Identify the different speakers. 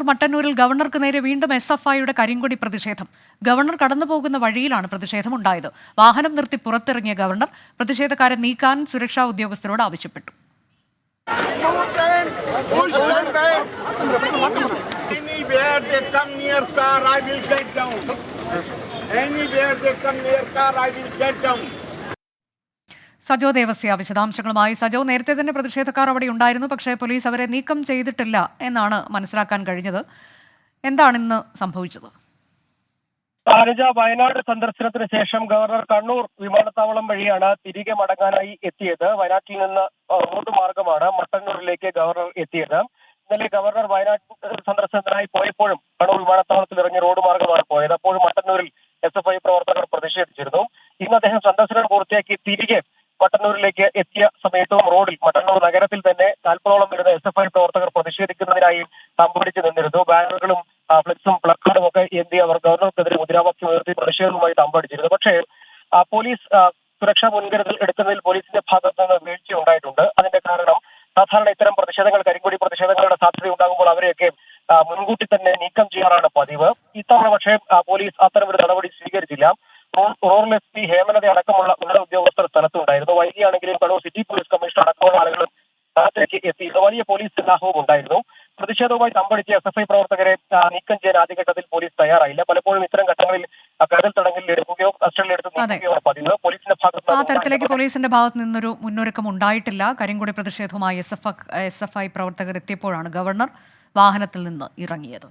Speaker 1: മട്ടന്നൂരിൽ ഗവർണർക്ക് നേരെ വീണ്ടും SFIയുടെ കരിങ്കൊടി പ്രതിഷേധം. ഗവർണർ കടന്നുപോകുന്ന വഴിയിലാണ് പ്രതിഷേധമുണ്ടായത്. വാഹനം നിർത്തി പുറത്തിറങ്ങിയ ഗവർണർ പ്രതിഷേധക്കാരെ നീക്കാൻ സുരക്ഷാ ഉദ്യോഗസ്ഥരോട് ആവശ്യപ്പെട്ടു. സജോ ദേവസ്യ വിശദാംശങ്ങളുമായി. സജോ, നേരത്തെ തന്നെ പ്രതിഷേധക്കാർ അവിടെ ഉണ്ടായിരുന്നു, പക്ഷേ പോലീസ് അവരെ നീക്കം ചെയ്തിട്ടില്ല എന്നാണ് മനസ്സിലാക്കാൻ കഴിഞ്ഞത്. എന്താണ് ഇന്ന് സംഭവിച്ചത്?
Speaker 2: വയനാട് സന്ദർശനത്തിന് ശേഷം ഗവർണർ കണ്ണൂർ വിമാനത്താവളം വഴിയാണ് തിരികെ മടങ്ങാനായി എത്തിയത്. വയനാട്ടിൽ നിന്ന് റോഡ് മാർഗമാണ് മട്ടന്നൂരിലേക്ക് ഗവർണർ എത്തിയത്. ഇന്നലെ ഗവർണർ വയനാട് സന്ദർശനത്തിനായി പോയപ്പോഴും കണ്ണൂർ വിമാനത്താവളത്തിൽ ഇറങ്ങി റോഡ് മാർഗമാണ് പോയത്. അപ്പോഴും മട്ടന്നൂരിൽ SFI പ്രവർത്തകർ പ്രതിഷേധിച്ചിരുന്നു. ഇന്ന് അദ്ദേഹം സന്ദർശനം പൂർത്തിയാക്കി തിരികെ മട്ടന്നൂരിലേക്ക് എത്തിയ സമയത്തും റോഡിൽ മട്ടന്നൂർ നഗരത്തിൽ തന്നെ 40ഓളം വരുന്ന SFI പ്രവർത്തകർ പ്രതിഷേധിക്കുന്നതിനായി തമ്പടിച്ചു നിന്നിരുന്നു. ബാനറുകളും ഫ്ലെക്സും പ്ലക്കാർഡും ഒക്കെ എന്തി അവർ ഗവർണർക്കെതിരെ മുദ്രാവാക്യം ഉയർത്തി പ്രതിഷേധവുമായി തമ്പടിച്ചിരുന്നു. പക്ഷേ പോലീസ് സുരക്ഷാ മുൻകരുതൽ എടുക്കുന്നതിൽ പോലീസിന്റെ ഭാഗത്ത് നിന്ന് വീഴ്ച ഉണ്ടായിട്ടുണ്ട്. അതിന്റെ കാരണം സാധാരണ ഇത്തരം പ്രതിഷേധങ്ങൾ, കരിങ്കൊടി പ്രതിഷേധങ്ങളുടെ സാധ്യത ഉണ്ടാകുമ്പോൾ അവരെയൊക്കെ മുൻകൂട്ടി തന്നെ നീക്കം ചെയ്യാറാണ് പതിവ്. ഇത്തവണ പക്ഷേ പോലീസ് അത്തരമൊരു നടപടി സ്വീകരിച്ചില്ല. റൂറൽ SP ഹേമലത അടക്കമുള്ള ഉന്നത ഉദ്യോഗസ്ഥർ സ്ഥലത്തുണ്ടായിരുന്നു. വൈകിയാണെങ്കിലും കണ്ണൂർ സിറ്റി പോലീസ് കമ്മീഷണർ അടക്കമുള്ള ആളുകളും സ്ഥലത്തേക്ക് എത്തി. വലിയ പോലീസ് സന്നാഹവും ഉണ്ടായിരുന്നു. പ്രതിഷേധവുമായി തമ്പടിച്ച SFI പ്രവർത്തകരെ നീക്കം ചെയ്യാൻ ആദ്യഘട്ടത്തിൽ പോലീസ് തയ്യാറായില്ല. പലപ്പോഴും ഇത്തരം ഘട്ടങ്ങളിൽ കരുതൽ തടങ്കലിൽ എടുക്കുകയോ കസ്റ്റഡിയിലെടുത്ത് നീക്കുകയോ പതിവ്. പോലീസിന്റെ ഭാഗത്ത്
Speaker 1: ആ തരത്തിലേക്ക് പോലീസിന്റെ ഭാഗത്ത് നിന്നൊരു മുന്നൊരുക്കം ഉണ്ടായിട്ടില്ല. കരിങ്കൊടി പ്രതിഷേധവുമായി SFI പ്രവർത്തകർ എത്തിയപ്പോഴാണ് ഗവർണർ വാഹനത്തിൽ നിന്ന് ഇറങ്ങിയത്.